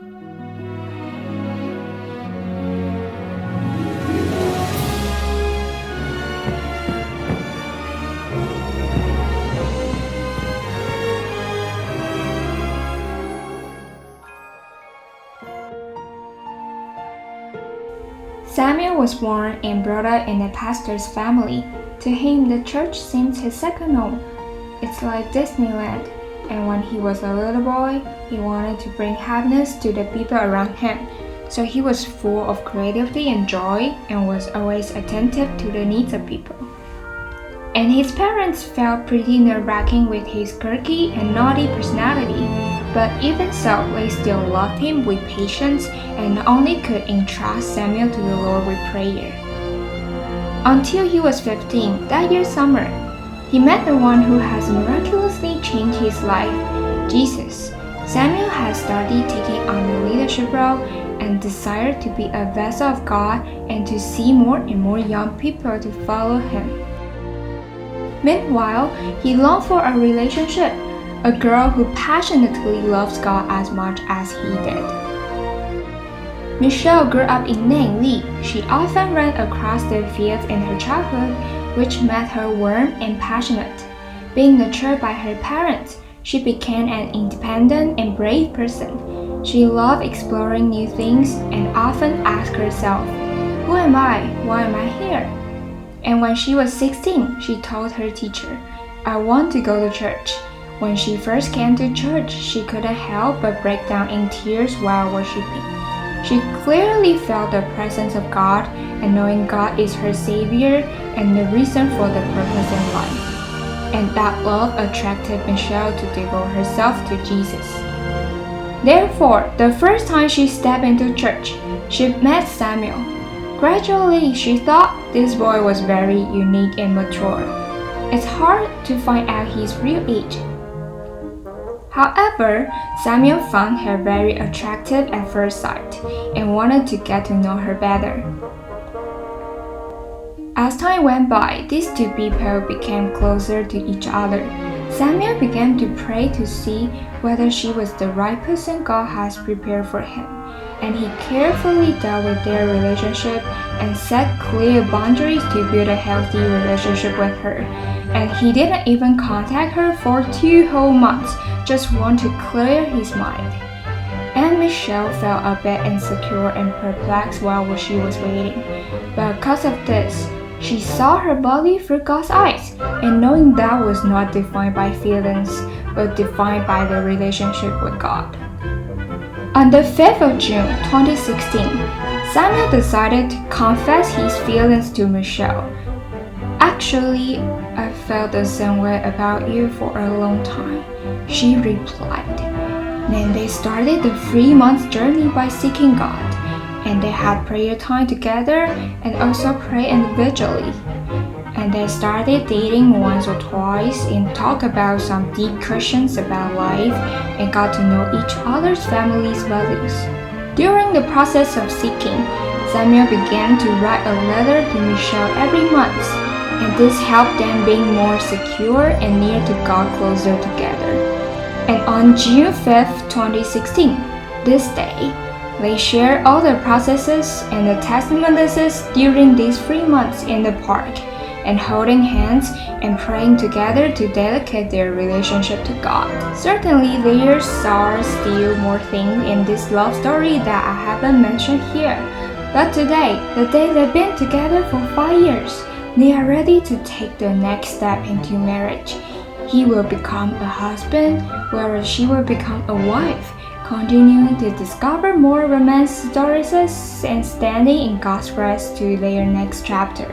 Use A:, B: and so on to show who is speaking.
A: Samuel was born and brought up in a pastor's family. To him, the church seemed his second home. It's like Disneyland, and when he was a little boy, he wanted to bring happiness to the people around him. So he was full of creativity and joy and was always attentive to the needs of people. And his parents felt pretty nerve-wracking with his quirky and naughty personality, but even so, they still loved him with patience and only could entrust Samuel to the Lord with prayer. Until he was 15, that year summer, he met the one who has miraculously changed his life, Jesus. Samuel had started taking on the leadership role and desired to be a vessel of God and to see more and more young people to follow him. Meanwhile, he longed for a relationship, a girl who passionately loves God as much as he did. Michelle grew up in Nanli. She often ran across the fields in her childhood, which made her warm and passionate. Being nurtured by her parents, she became an independent and brave person. She loved exploring new things and often asked herself, "Who am I? Why am I here?" And when she was 16, she told her teacher, "I want to go to church." When she first came to church, she couldn't help but break down in tears while worshiping. She clearly felt the presence of God, and knowing God is her Savior and the reason for the purpose in life. And that love attracted Michelle to devote herself to Jesus. Therefore, the first time she stepped into church, she met Samuel. Gradually, she thought this boy was very unique and mature. It's hard to find out his real age. However, Samuel found her very attractive at first sight and wanted to get to know her better. As time went by, these two people became closer to each other. Samuel began to pray to see whether she was the right person God has prepared for him, and he carefully dealt with their relationship and set clear boundaries to build a healthy relationship with her. And he didn't even contact her for 2 whole months, just want to clear his mind. And Michelle felt a bit insecure and perplexed while she was waiting. But because of this, she saw her body through God's eyes, and knowing that was not defined by feelings, but defined by the relationship with God. On the 5th of June 2016, Samuel decided to confess his feelings to Michelle. "Actually, I felt the same way about you for a long time," she replied. Then they started the 3-month journey by seeking God, and they had prayer time together and also pray individually. And they started dating once or twice and talked about some deep questions about life and got to know each other's family's values. During the process of seeking, Samuel began to write a letter to Michelle every month, and this helped them being more secure and near to God closer together. And on June 5th, 2016, this day, they shared all the processes and the testimonies during these 3 months in the park, and holding hands and praying together to dedicate their relationship to God. Certainly, there are still more things in this love story that I haven't mentioned here. But today, the day they've been together for 5 years, they are ready to take the next step into marriage. He will become a husband, whereas she will become a wife, continuing to discover more romance stories and standing in God's grace to their next chapter.